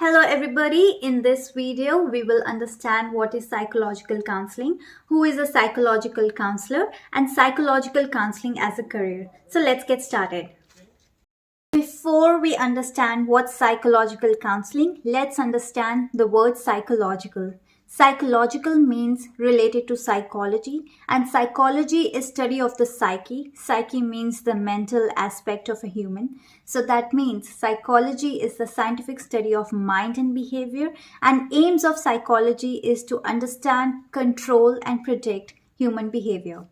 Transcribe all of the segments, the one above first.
Hello everybody, in this video we will understand what is psychological counseling, who is a psychological counselor and psychological counseling as a career. So let's get started. Before we understand what's psychological counseling, let's understand the word psychological. Psychological means related to psychology, and psychology is study of the psyche. Psyche means the mental aspect of a human. So that means psychology is the scientific study of mind and behavior, and aims of psychology is to understand, control and predict human behavior.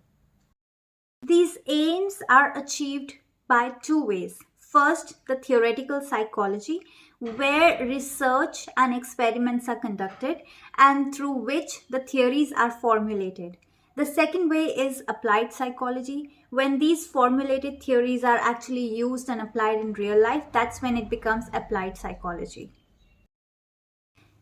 These aims are achieved by two ways. First, the theoretical psychology, where research and experiments are conducted and through which the theories are formulated. The second way is applied psychology. When these formulated theories are actually used and applied in real life, that's when it becomes applied psychology.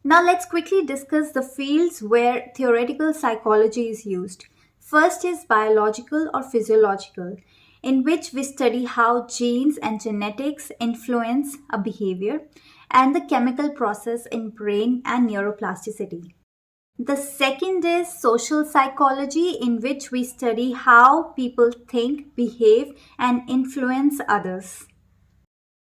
Now let's quickly discuss the fields where theoretical psychology is used. First is biological or physiological, in which we study how genes and genetics influence a behavior and the chemical process in brain and neuroplasticity. The second is social psychology, in which we study how people think, behave, and influence others.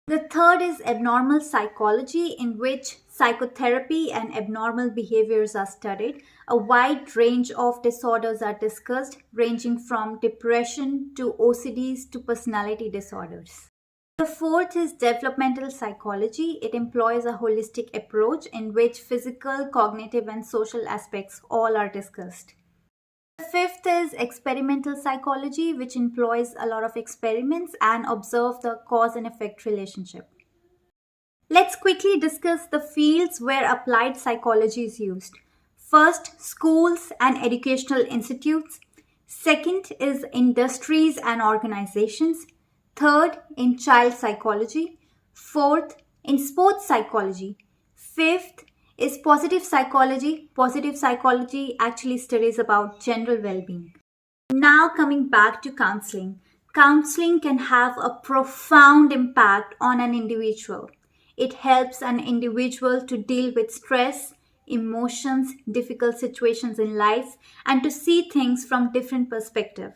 The third is abnormal psychology, in which psychotherapy and abnormal behaviors are studied. A wide range of disorders are discussed, ranging from depression to OCDs to personality disorders. The fourth is developmental psychology. It employs a holistic approach in which physical, cognitive, and social aspects all are discussed. The fifth is experimental psychology, which employs a lot of experiments and observe the cause and effect relationship. Let's quickly discuss the fields where applied psychology is used. First, schools and educational institutes. Second is industries and organizations. Third, in child psychology. Fourth, in sports psychology. Fifth is positive psychology. Positive psychology actually studies about general well-being. Now coming back to counseling. Counseling can have a profound impact on an individual. It helps an individual to deal with stress, emotions, difficult situations in life, and to see things from different perspectives.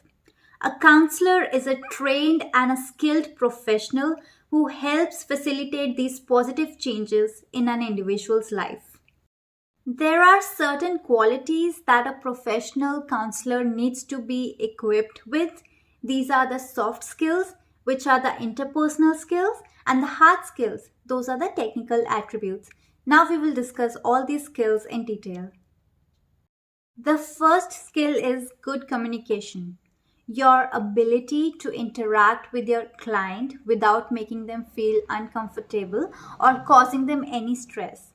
A counselor is a trained and a skilled professional who helps facilitate these positive changes in an individual's life. There are certain qualities that a professional counselor needs to be equipped with. These are the soft skills, which are the interpersonal skills, and the hard skills. Those are the technical attributes. Now we will discuss all these skills in detail. The first skill is good communication. Your ability to interact with your client without making them feel uncomfortable or causing them any stress.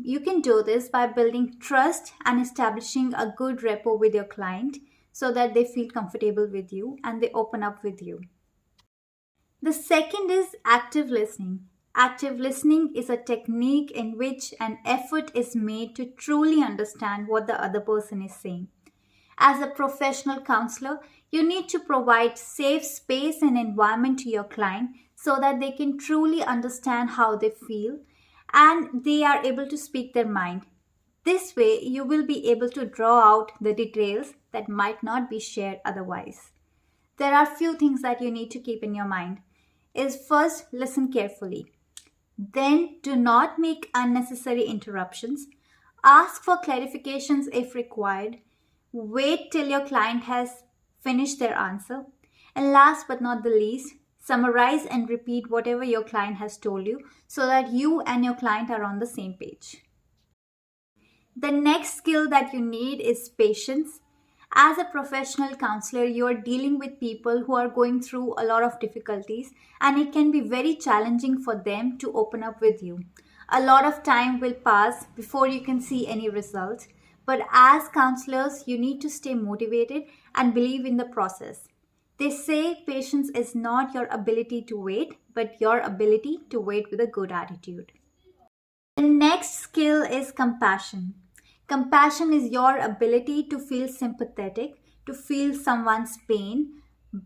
You can do this by building trust and establishing a good rapport with your client so that they feel comfortable with you and they open up with you. The second is active listening. Active listening is a technique in which an effort is made to truly understand what the other person is saying. As a professional counselor, you need to provide safe space and environment to your client so that they can truly understand how they feel and they are able to speak their mind. This way, you will be able to draw out the details that might not be shared otherwise. There are few things that you need to keep in your mind. First, listen carefully. Then, do not make unnecessary interruptions. Ask for clarifications if required. Wait till your client has finished their answer. And last but not the least, summarize and repeat whatever your client has told you so that you and your client are on the same page. The next skill that you need is patience. As a professional counselor, you are dealing with people who are going through a lot of difficulties, and it can be very challenging for them to open up with you. A lot of time will pass before you can see any results. But as counselors, you need to stay motivated and believe in the process. They say patience is not your ability to wait, but your ability to wait with a good attitude. The next skill is compassion. Compassion is your ability to feel sympathetic, to feel someone's pain,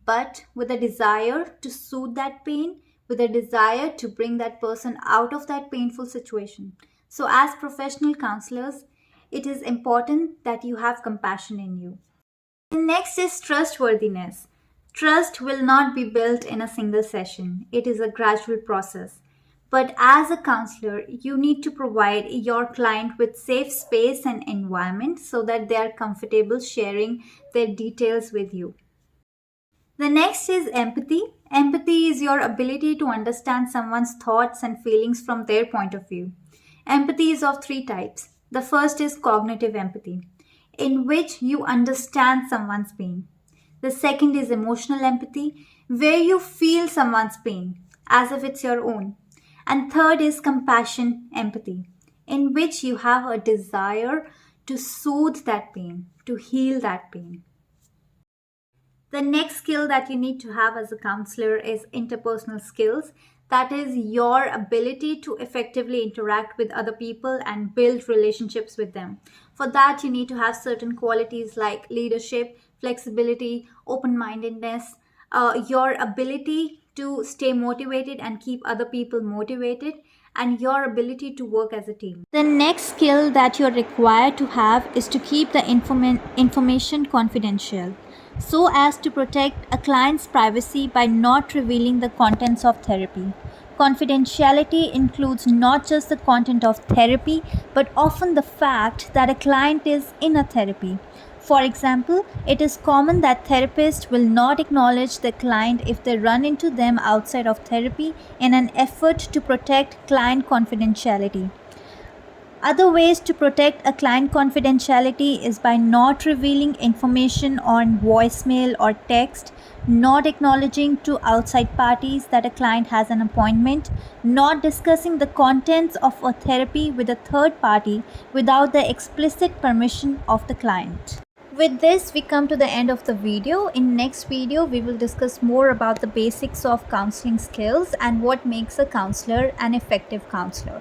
but with a desire to soothe that pain, with a desire to bring that person out of that painful situation. So, as professional counselors, it is important that you have compassion in you. And next is trustworthiness. Trust will not be built in a single session, it is a gradual process. But as a counselor, you need to provide your client with safe space and environment so that they are comfortable sharing their details with you. The next is empathy. Empathy is your ability to understand someone's thoughts and feelings from their point of view. Empathy is of three types. The first is cognitive empathy, in which you understand someone's pain. The second is emotional empathy, where you feel someone's pain as if it's your own. And third is compassion empathy, in which you have a desire to soothe that pain, to heal that pain. The next skill that you need to have as a counselor is interpersonal skills. That is your ability to effectively interact with other people and build relationships with them. For that, you need to have certain qualities like leadership, flexibility, open mindedness, your ability to stay motivated and keep other people motivated, and your ability to work as a team. The next skill that you're required to have is to keep the information confidential so as to protect a client's privacy by not revealing the contents of therapy. Confidentiality includes not just the content of therapy, but often the fact that a client is in a therapy. For example, it is common that therapists will not acknowledge the client if they run into them outside of therapy in an effort to protect client confidentiality. Other ways to protect a client confidentiality is by not revealing information on voicemail or text, not acknowledging to outside parties that a client has an appointment, not discussing the contents of a therapy with a third party without the explicit permission of the client. With this, we come to the end of the video. In next video, we will discuss more about the basics of counseling skills and what makes a counselor an effective counselor.